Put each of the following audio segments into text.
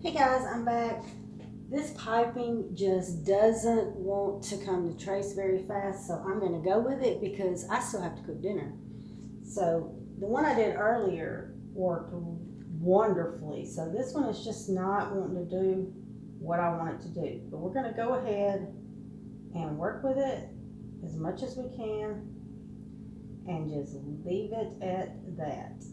Hey guys, I'm back. This piping just doesn't want to come to trace very fast, so I'm going to go with it because I still have to cook dinner. So the one I did earlier worked wonderfully. So this one is just not wanting to do what I want it to do. But we're going to go ahead and work with it as much as we can and just leave it at that.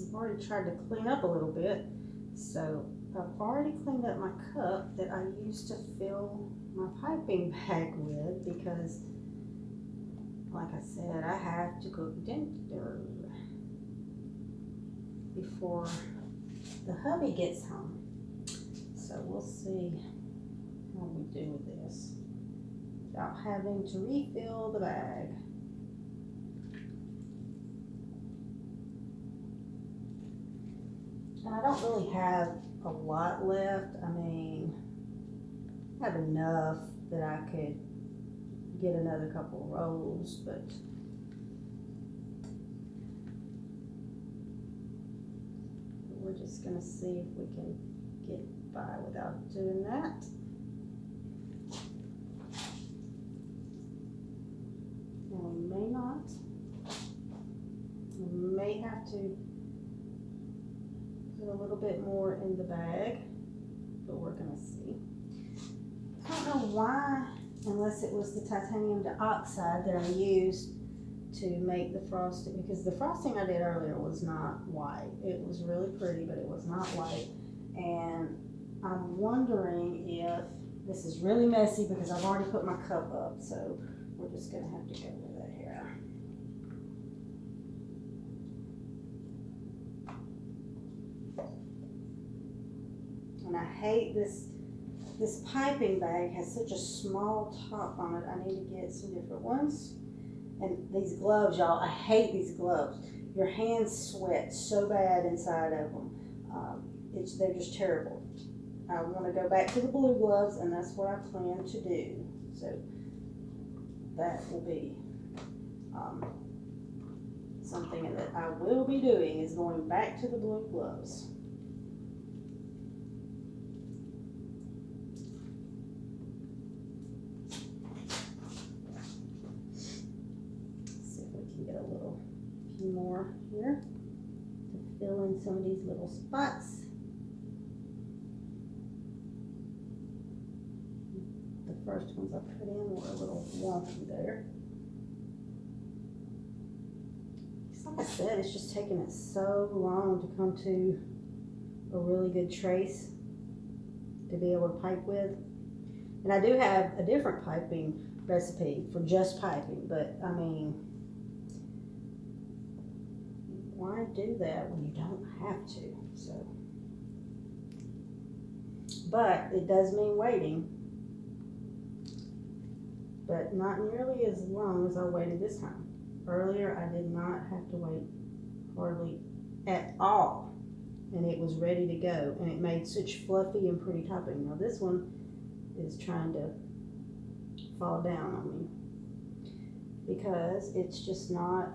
I've already tried to clean up a little bit. So I've already cleaned up my cup that I used to fill my piping bag with because, like I said, I have to cook dinner before the hubby gets home. So we'll see how we do with this without having to refill the bag. And I don't really have a lot left. I mean, I have enough that I could get another couple of rolls, but we're just gonna see if we can get by without doing that. And we may not. We may have to put a little bit more in the bag, but we're gonna see. I don't know why, unless it was the titanium dioxide that I used to make the frosting, because the frosting I did earlier was not white. It was really pretty, but it was not white. And I'm wondering if this is really messy because I've already put my cup up, so we're just gonna have to go with it here. And I hate this piping bag has such a small top on it. I need to get some different ones. And these gloves, y'all, I hate these gloves. Your hands sweat so bad inside of them. They're just terrible. I want to go back to the blue gloves, and that's what I plan to do. So that will be something that I will be doing, is going back to the blue gloves. More here to fill in some of these little spots. The first ones I put in were a little wonky there. Like I said, it's just taking it so long to come to a really good trace to be able to pipe with. And I do have a different piping recipe for just piping, but I mean, why do that when you don't have to? So, but it does mean waiting, but not nearly as long as I waited this time. Earlier, I did not have to wait hardly at all, and it was ready to go, and it made such fluffy and pretty topping. Now this one is trying to fall down on me because it's just not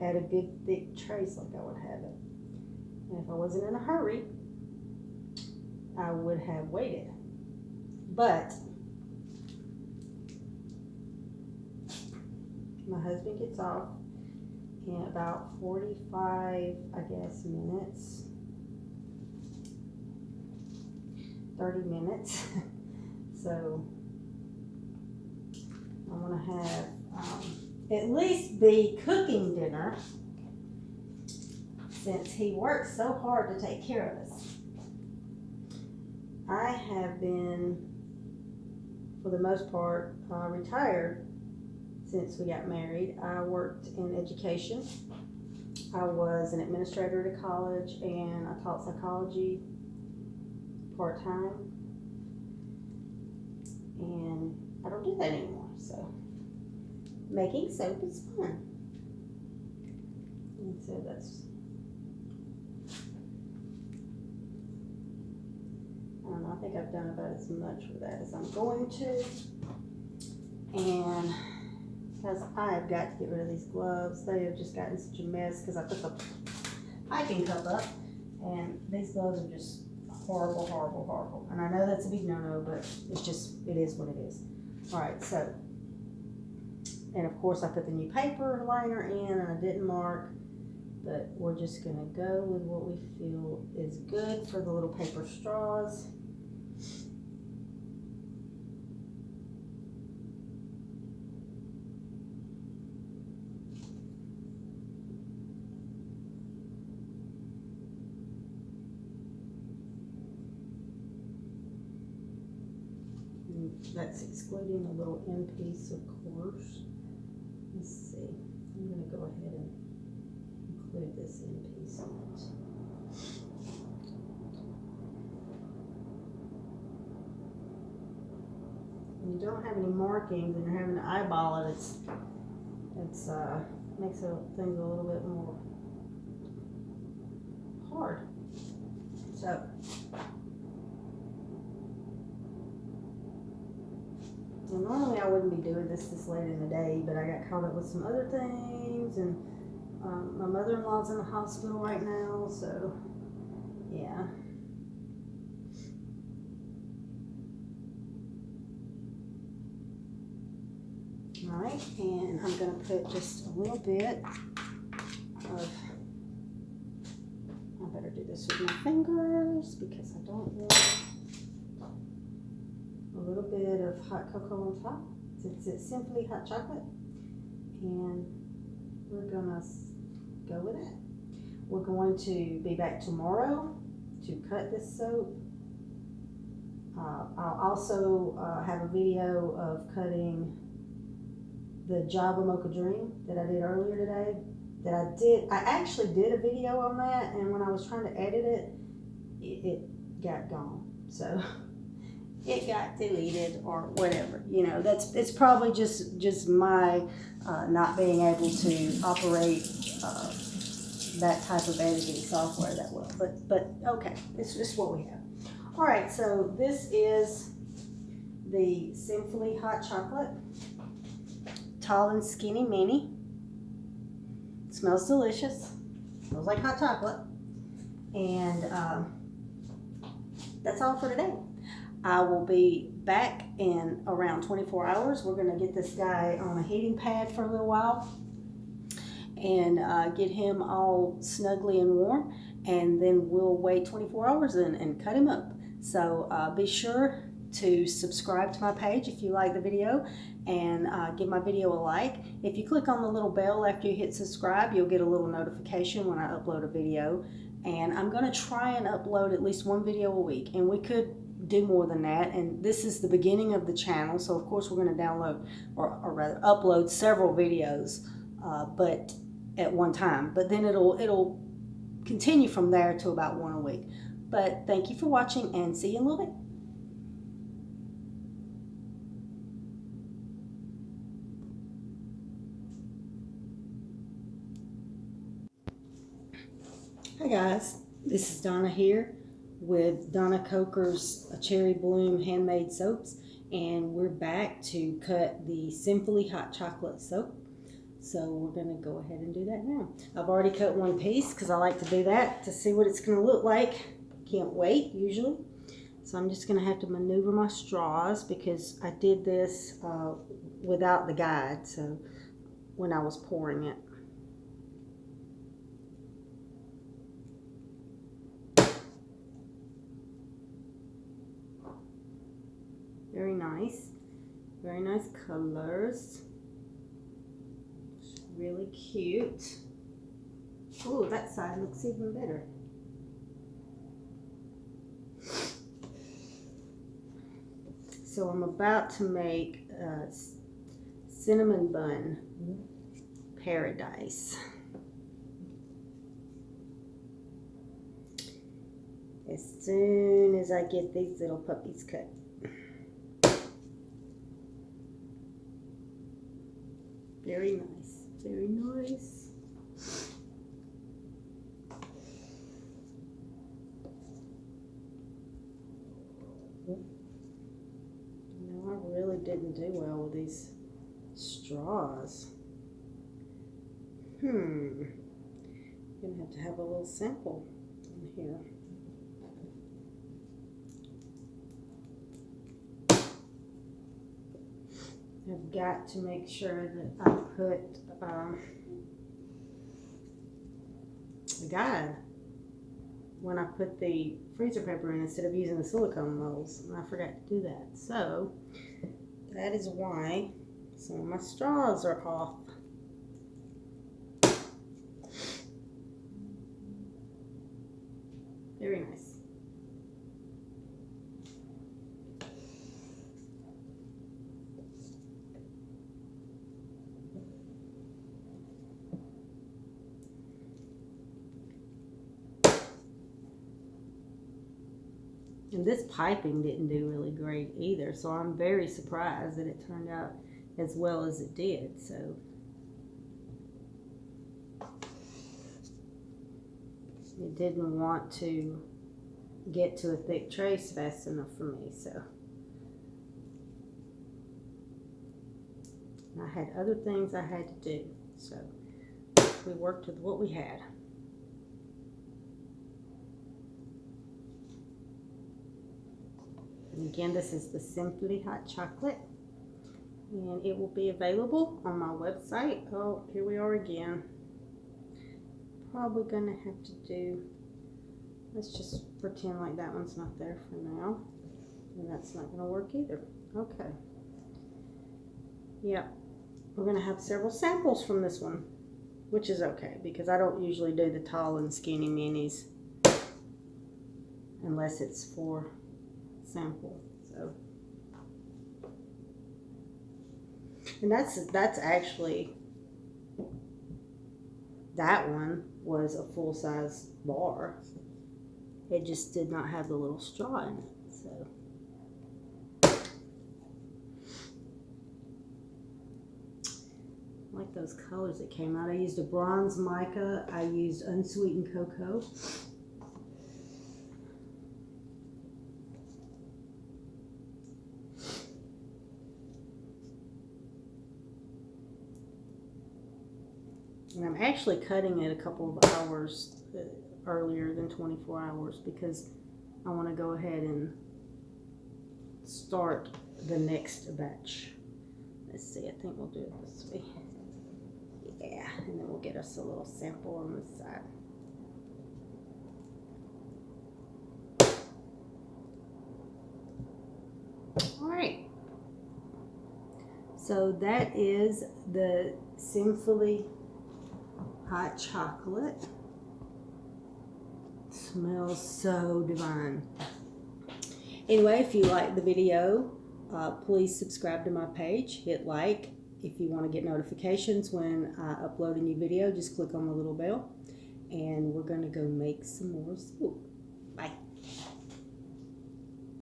at a good thick trace like I would have it. And if I wasn't in a hurry, I would have waited. But my husband gets off in about 45, I guess, minutes. 30 minutes. So I want to have at least be cooking dinner since he works so hard to take care of us. I have been, for the most part, retired since we got married. I worked in education. I was an administrator at a college, and I taught psychology part-time. And I don't do that anymore, so making soap is fun. And so that's, I don't know, I think I've done about as much with that as I'm going to. And because I've got to get rid of these gloves, they have just gotten such a mess because I put the piping cup up, and these gloves are just horrible, horrible, horrible. And I know that's a big no-no, but it's just, it is what it is. All right, so, and of course I put the new paper liner in, and I didn't mark, but we're just gonna go with what we feel is good for the little paper straws. That's excluding the little end piece, of course. Let's see. I'm going to go ahead and include this end piece on it. When you don't have any markings and you're having to eyeball it, it's makes things a little bit more hard. So. And normally I wouldn't be doing this late in the day, but I got caught up with some other things, and my mother-in-law's in the hospital right now, so yeah. All right, and I'm going to put just a little bit of, I better do this with my fingers because I don't want a little bit of hot cocoa on top, since it's simply hot chocolate, and we're gonna go with that. We're going to be back tomorrow to cut this soap. I'll also have a video of cutting the Java Mocha Dream that I did earlier today. I actually did a video on that, and when I was trying to edit it, it got gone. So it got deleted or whatever, you know. It's probably just my not being able to operate that type of editing software that well. But okay, it's just what we have. All right, so this is the Simply Hot Chocolate Tall and Skinny Mini. It smells delicious. Smells like hot chocolate, and that's all for today. I will be back in around 24 hours. We're going to get this guy on a heating pad for a little while and get him all snugly and warm, and then we'll wait 24 hours and cut him up. So be sure to subscribe to my page if you like the video, and give my video a like. If you click on the little bell after you hit subscribe, you'll get a little notification when I upload a video. And I'm going to try and upload at least one video a week, and we could do more than that. And this is the beginning of the channel, so of course we're going to download or rather upload several videos but at one time, but then it'll continue from there to about one a week. But thank you for watching, and see you in a little bit. Hi guys, this is Donna here with Donna Coker's Cherry Bloom Handmade Soaps, and we're back to cut the Simply Hot Chocolate soap. So we're going to go ahead and do that now. I've already cut one piece because I like to do that to see what it's going to look like. Can't wait usually. So I'm just going to have to maneuver my straws because I did this without the guide, so when I was pouring it. Very nice colors. It's really cute. Ooh, that side looks even better. So I'm about to make a cinnamon bun paradise. As soon as I get these little puppies cut. Very nice, very nice. No, I really didn't do well with these straws. I'm gonna have a little sample in here. I've got to make sure that I put the guide when I put the freezer paper in instead of using the silicone molds, and I forgot to do that. So that is why some of my straws are off. Very nice. And this piping didn't do really great either, so I'm very surprised that it turned out as well as it did. So it didn't want to get to a thick trace fast enough for me, so I had other things I had to do, so we worked with what we had. And again, this is the Simply Hot Chocolate, and it will be available on my website. Oh, here we are again. Probably gonna have to do, let's just pretend like that one's not there for now, and that's not gonna work either. Okay. Yeah, we're gonna have several samples from this one, which is okay because I don't usually do the tall and skinny minis unless it's for sample. So, and that's actually, that one was a full-size bar. It just did not have the little straw in it. So I like those colors that came out. I used a bronze mica. I used unsweetened cocoa. And I'm actually cutting it a couple of hours earlier than 24 hours because I want to go ahead and start the next batch. Let's see, I think we'll do it this way. Yeah, and then we'll get us a little sample on this side. All right. So that is the Simply Hot Chocolate. Smells so divine. Anyway, if you like the video, please subscribe to my page, hit like. If you want to get notifications when I upload a new video, just click on the little bell, and we're going to go make some more soap.